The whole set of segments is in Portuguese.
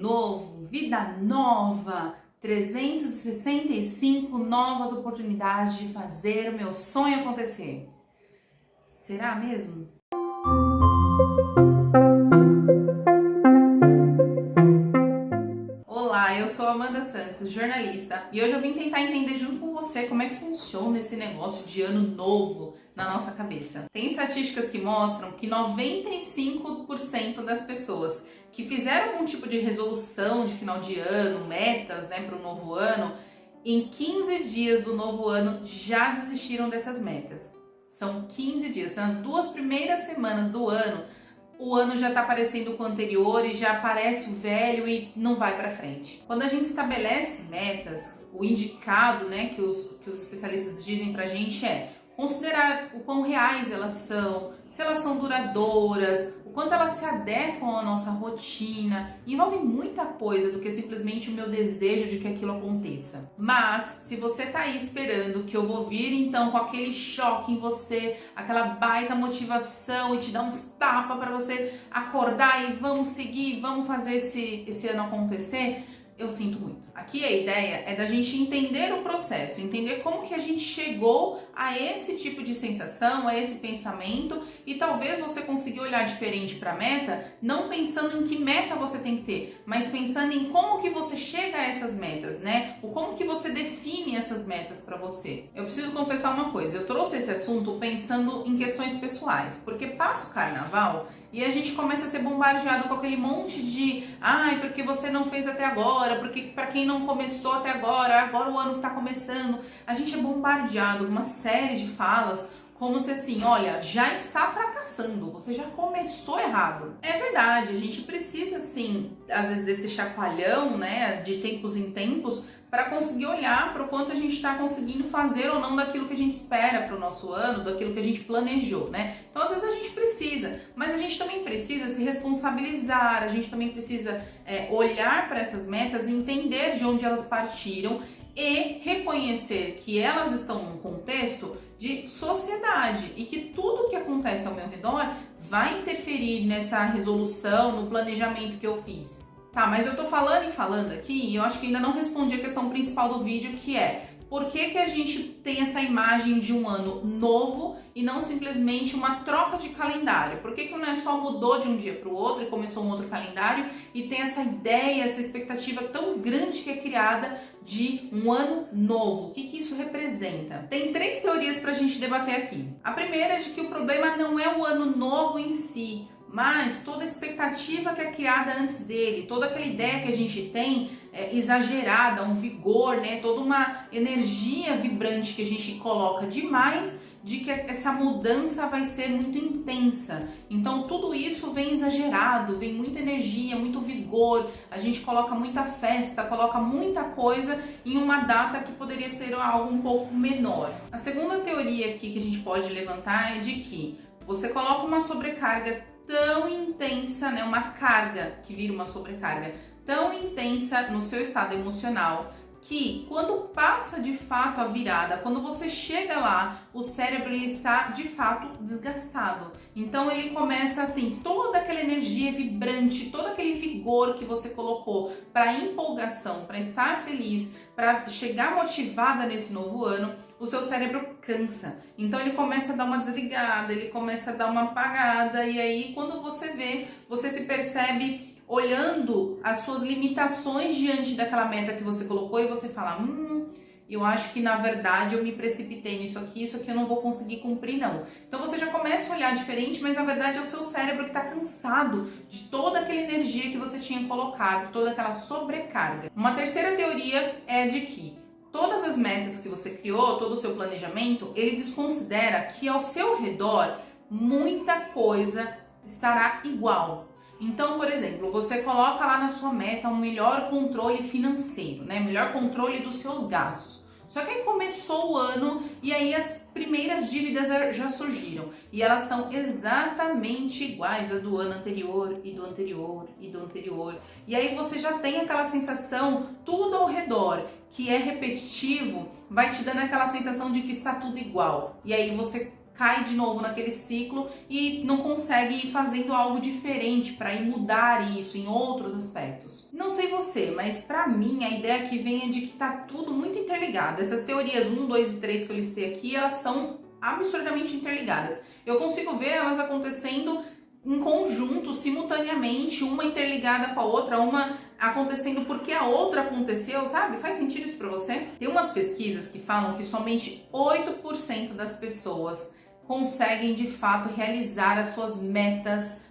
novo, vida nova, 365 novas oportunidades de fazer o meu sonho acontecer. Será mesmo? Olá, eu sou Amanda Santos, jornalista, e hoje eu vim tentar entender junto com você como é que funciona esse negócio de ano novo na nossa cabeça. Tem estatísticas que mostram que 95% das pessoas que fizeram algum tipo de resolução de final de ano, metas, para o novo ano, em 15 dias do novo ano já desistiram dessas metas. São 15 dias, são as 2 primeiras semanas do ano, o ano já está parecendo com o anterior e já parece o velho e não vai para frente. Quando a gente estabelece metas, o indicado, que os especialistas dizem pra gente é considerar o quão reais elas são, se elas são duradouras, o quanto elas se adequam à nossa rotina. Envolve muita coisa do que simplesmente o meu desejo de que aquilo aconteça. Mas, se você tá aí esperando que eu vou vir então com aquele choque em você, aquela baita motivação e te dar uns tapas para você acordar e vamos seguir, vamos fazer esse ano acontecer, eu sinto muito. Aqui a ideia é da gente entender o processo, entender como que a gente chegou a esse tipo de sensação, a esse pensamento, e talvez você consiga olhar diferente para a meta, não pensando em que meta você tem que ter, mas pensando em como que você chega a essas metas, O como que você define essas metas para você. Eu preciso confessar uma coisa, eu trouxe esse assunto pensando em questões pessoais, porque passa o carnaval e a gente começa a ser bombardeado com aquele monte de porque você não fez até agora, porque para quem não começou até agora o ano está começando. A gente é bombardeado com uma série de falas como se assim, olha, já está fracassando, você já começou errado. É verdade, a gente precisa sim, às vezes desse chacoalhão, de tempos em tempos, para conseguir olhar para o quanto a gente está conseguindo fazer ou não daquilo que a gente espera para o nosso ano, daquilo que a gente planejou, Então, às vezes a gente precisa, mas a gente também precisa se responsabilizar, a gente também precisa olhar para essas metas, entender de onde elas partiram e reconhecer que elas estão num contexto de sociedade e que tudo que acontece ao meu redor vai interferir nessa resolução, no planejamento que eu fiz. Tá, mas eu tô falando e falando aqui e eu acho que ainda não respondi a questão principal do vídeo, que é por que a gente tem essa imagem de um ano novo e não simplesmente uma troca de calendário? Por que não é só mudou de um dia para o outro e começou um outro calendário e tem essa ideia, essa expectativa tão grande que é criada de um ano novo? O que isso representa? Tem 3 teorias para a gente debater aqui. A primeira é de que o problema não é o ano novo em si, mas toda a expectativa que é criada antes dele, toda aquela ideia que a gente tem exagerada, um vigor, toda uma energia vibrante que a gente coloca demais de que essa mudança vai ser muito intensa. Então tudo isso vem exagerado, vem muita energia, muito vigor, a gente coloca muita festa, coloca muita coisa em uma data que poderia ser algo um pouco menor. A segunda teoria aqui que a gente pode levantar é de que você coloca uma sobrecarga tão intensa, uma carga que vira uma sobrecarga tão intensa no seu estado emocional que quando passa de fato a virada, quando você chega lá, o cérebro ele está de fato desgastado. Então ele começa assim, toda aquela energia vibrante, todo aquele vigor que você colocou para empolgação, para estar feliz, para chegar motivada nesse novo ano, o seu cérebro cansa. Então ele começa a dar uma desligada, ele começa a dar uma apagada, e aí quando você vê, você se percebe olhando as suas limitações diante daquela meta que você colocou e você fala, eu acho que na verdade eu me precipitei nisso aqui, isso aqui eu não vou conseguir cumprir não. Então você já começa a olhar diferente, mas na verdade é o seu cérebro que está cansado de toda aquela energia que você tinha colocado, toda aquela sobrecarga. Uma terceira teoria é de que todas as metas que você criou, todo o seu planejamento, ele desconsidera que ao seu redor muita coisa estará igual. Então, por exemplo, você coloca lá na sua meta um melhor controle financeiro, melhor controle dos seus gastos. Só que aí começou o ano e aí as primeiras dívidas já surgiram e elas são exatamente iguais à do ano anterior e do anterior e do anterior. E aí você já tem aquela sensação, tudo ao redor que é repetitivo, vai te dando aquela sensação de que está tudo igual. E aí você cai de novo naquele ciclo e não consegue ir fazendo algo diferente para ir mudar isso em outros aspectos. Não sei você, mas pra mim a ideia que vem é de que tá tudo muito interligado. Essas teorias 1, 2 e 3 que eu listei aqui, elas são absurdamente interligadas. Eu consigo ver elas acontecendo em conjunto, simultaneamente, uma interligada com a outra, uma acontecendo porque a outra aconteceu, sabe? Faz sentido isso pra você? Tem umas pesquisas que falam que somente 8% das pessoas conseguem de fato realizar as suas metas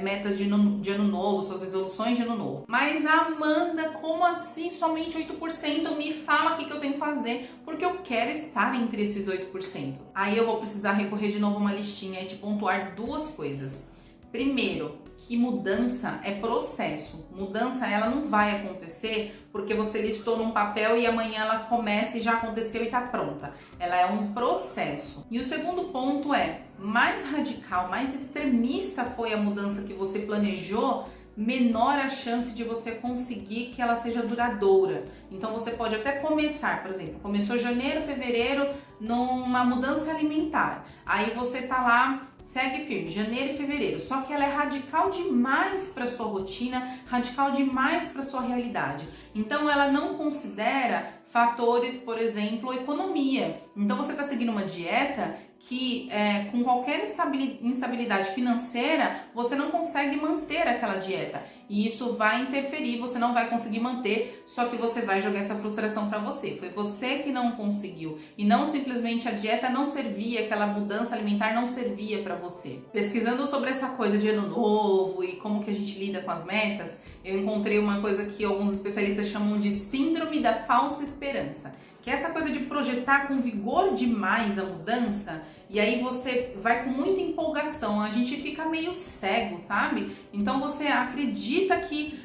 metas de ano novo, suas resoluções de ano novo. Mas Amanda, como assim somente 8%? Me fala o que eu tenho que fazer, porque eu quero estar entre esses 8%. Aí eu vou precisar recorrer de novo a uma listinha e te pontuar duas coisas. Primeiro, que mudança é processo. Mudança, ela não vai acontecer porque você listou num papel e amanhã ela começa e já aconteceu e tá pronta. Ela é um processo. E o segundo ponto é, mais radical, mais extremista foi a mudança que você planejou, menor a chance de você conseguir que ela seja duradoura. Então você pode até começar, por exemplo, começou janeiro, fevereiro numa mudança alimentar. Aí você tá lá, segue firme, janeiro e fevereiro. Só que ela é radical demais para sua rotina, radical demais para sua realidade. Então ela não considera fatores, por exemplo, economia. Então você está seguindo uma dieta que com qualquer instabilidade financeira, você não consegue manter aquela dieta. E isso vai interferir, você não vai conseguir manter, só que você vai jogar essa frustração para você. Foi você que não conseguiu. E não simplesmente a dieta não servia, aquela mudança alimentar não servia para você. Pesquisando sobre essa coisa de ano novo e como que a gente lida com as metas, eu encontrei uma coisa que alguns especialistas chamam de síndrome da falsa esperança. Que é essa coisa de projetar com vigor demais a mudança, e aí você vai com muita empolgação, a gente fica meio cego, sabe? Então você acredita que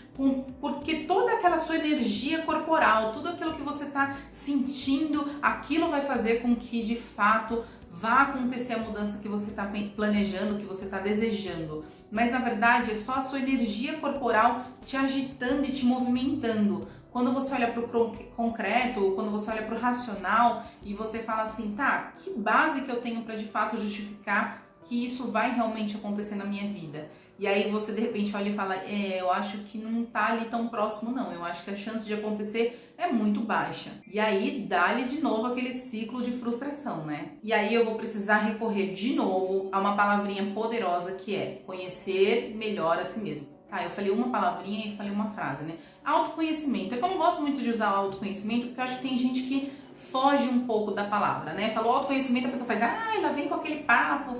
porque toda aquela sua energia corporal, tudo aquilo que você está sentindo, aquilo vai fazer com que de fato vá acontecer a mudança que você está planejando, que você está desejando. Mas na verdade é só a sua energia corporal te agitando e te movimentando. Quando você olha para o concreto, quando você olha para o racional e você fala assim, tá, que base que eu tenho para de fato justificar que isso vai realmente acontecer na minha vida? E aí você de repente olha e fala, eu acho que não tá ali tão próximo não, eu acho que a chance de acontecer é muito baixa. E aí dá-lhe de novo aquele ciclo de frustração, né? E aí eu vou precisar recorrer de novo a uma palavrinha poderosa que é conhecer melhor a si mesmo. Tá, eu falei uma palavrinha e falei uma frase, né? Autoconhecimento. É que eu não gosto muito de usar autoconhecimento, porque eu acho que tem gente que foge um pouco da palavra, né? Falou autoconhecimento, a pessoa faz, ela vem com aquele papo,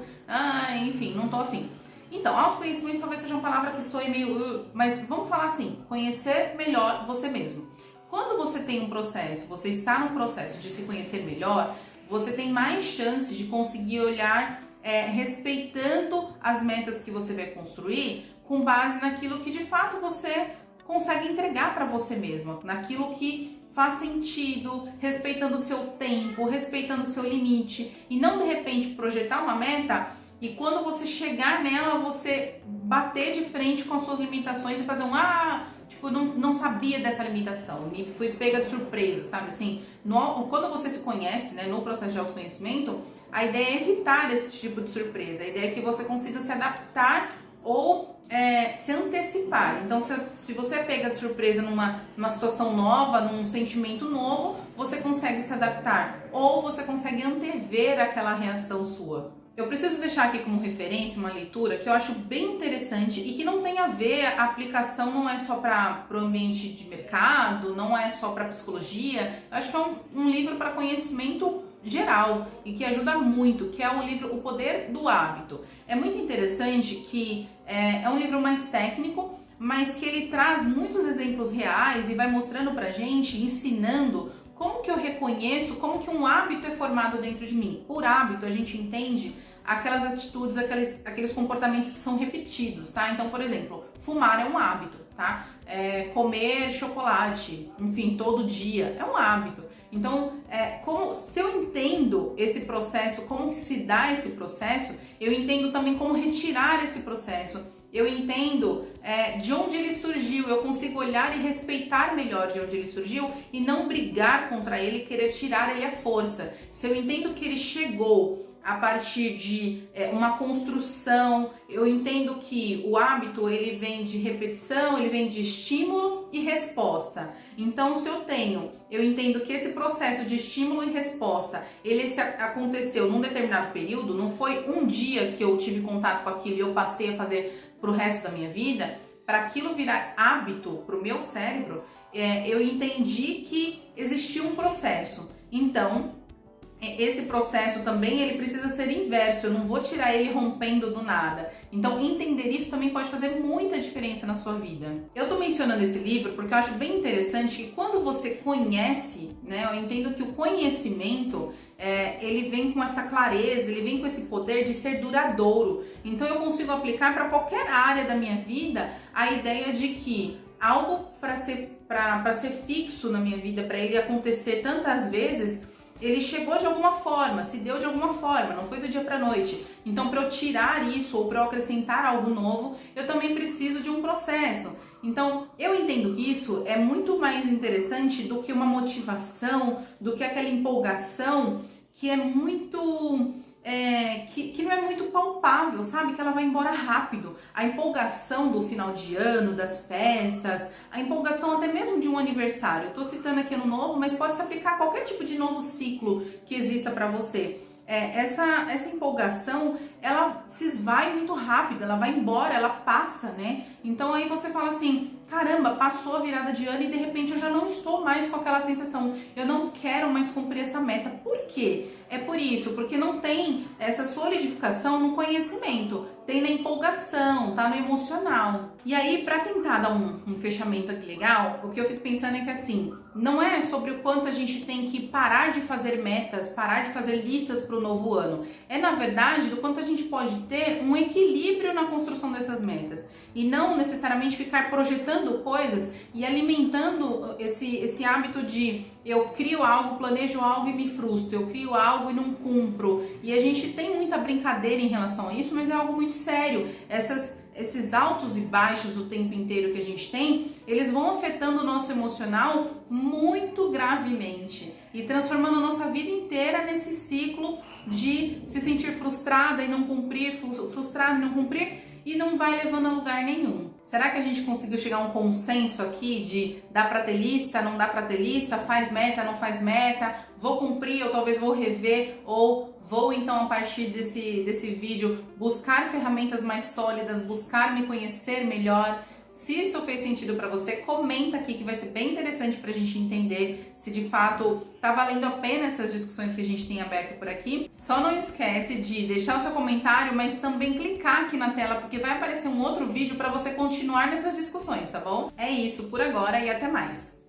enfim, não tô afim. Então, autoconhecimento talvez seja uma palavra que soe meio... Mas vamos falar assim, conhecer melhor você mesmo. Quando você tem um processo, você está num processo de se conhecer melhor, você tem mais chance de conseguir olhar respeitando as metas que você vai construir com base naquilo que de fato você consegue entregar para você mesmo, naquilo que faz sentido, respeitando o seu tempo, respeitando o seu limite, e não de repente projetar uma meta e quando você chegar nela você bater de frente com as suas limitações e fazer não sabia dessa limitação, me fui pega de surpresa, sabe assim? Quando você se conhece, né, no processo de autoconhecimento, a ideia é evitar esse tipo de surpresa, a ideia é que você consiga se adaptar ou se antecipar. Então, se você é pega de surpresa numa situação nova, num sentimento novo, você consegue se adaptar ou você consegue antever aquela reação sua. Eu preciso deixar aqui como referência uma leitura que eu acho bem interessante e que não tem a ver, a aplicação não é só para o ambiente de mercado, não é só para psicologia, eu acho que é um livro para conhecimento geral e que ajuda muito, que é o livro O Poder do Hábito. É muito interessante que é um livro mais técnico, mas que ele traz muitos exemplos reais e vai mostrando pra gente, ensinando como que eu reconheço, como que um hábito é formado dentro de mim. Por hábito, a gente entende aquelas atitudes, aqueles comportamentos que são repetidos, tá? Então, por exemplo, fumar é um hábito, tá? Comer chocolate, enfim, todo dia, é um hábito. Então, se eu entendo esse processo, como que se dá esse processo, eu entendo também como retirar esse processo. Eu entendo de onde ele surgiu, eu consigo olhar e respeitar melhor de onde ele surgiu e não brigar contra ele, querer tirar ele à força. Se eu entendo que ele chegou a partir de uma construção. Eu entendo que o hábito ele vem de repetição, ele vem de estímulo e resposta. Então, se eu entendo que esse processo de estímulo e resposta, ele aconteceu num determinado período, não foi um dia que eu tive contato com aquilo e eu passei a fazer pro resto da minha vida. Para aquilo virar hábito para o meu cérebro, eu entendi que existia um processo. Então, esse processo também ele precisa ser inverso, eu não vou tirar ele rompendo do nada. Então, entender isso também pode fazer muita diferença na sua vida. Eu tô mencionando esse livro porque eu acho bem interessante que quando você conhece, né, eu entendo que o conhecimento, ele vem com essa clareza, ele vem com esse poder de ser duradouro. Então, eu consigo aplicar para qualquer área da minha vida a ideia de que algo para ser fixo na minha vida, para ele acontecer tantas vezes, ele chegou de alguma forma, se deu de alguma forma, não foi do dia para noite. Então, para eu tirar isso ou para eu acrescentar algo novo, eu também preciso de um processo. Então, eu entendo que isso é muito mais interessante do que uma motivação, do que aquela empolgação que é muito... que não é muito palpável, sabe? Que ela vai embora rápido. A empolgação do final de ano, das festas, a empolgação até mesmo de um aniversário. Eu tô citando aqui ano novo, mas pode se aplicar a qualquer tipo de novo ciclo que exista para você. Essa empolgação, ela se esvai muito rápido, ela vai embora, ela passa, né? Então aí você fala assim, caramba, passou a virada de ano e de repente eu já não estou mais com aquela sensação, eu não quero mais cumprir essa meta. Por quê? É por isso, porque não tem essa solidificação no conhecimento, tem na empolgação, tá no emocional. E aí, para tentar dar um fechamento aqui legal, o que eu fico pensando é que assim, não é sobre o quanto a gente tem que parar de fazer metas, parar de fazer listas para o novo ano. É, na verdade, do quanto a gente pode ter um equilíbrio na construção dessas metas. E não necessariamente ficar projetando coisas e alimentando esse hábito de eu crio algo, planejo algo e me frustro, eu crio algo e não cumpro. E a gente tem muita brincadeira em relação a isso, mas é algo muito sério. Esses altos e baixos o tempo inteiro que a gente tem, eles vão afetando o nosso emocional muito gravemente e transformando a nossa vida inteira nesse ciclo de se sentir frustrada e não cumprir, frustrado e não cumprir, e não vai levando a lugar nenhum. Será que a gente conseguiu chegar a um consenso aqui de dá pra ter lista, não dá pra ter lista, faz meta, não faz meta, vou cumprir ou talvez vou rever, ou vou então a partir desse vídeo buscar ferramentas mais sólidas, buscar me conhecer melhor? Se isso fez sentido para você, comenta aqui que vai ser bem interessante para a gente entender se de fato tá valendo a pena essas discussões que a gente tem aberto por aqui. Só não esquece de deixar o seu comentário, mas também clicar aqui na tela, porque vai aparecer um outro vídeo para você continuar nessas discussões, tá bom? É isso por agora e até mais!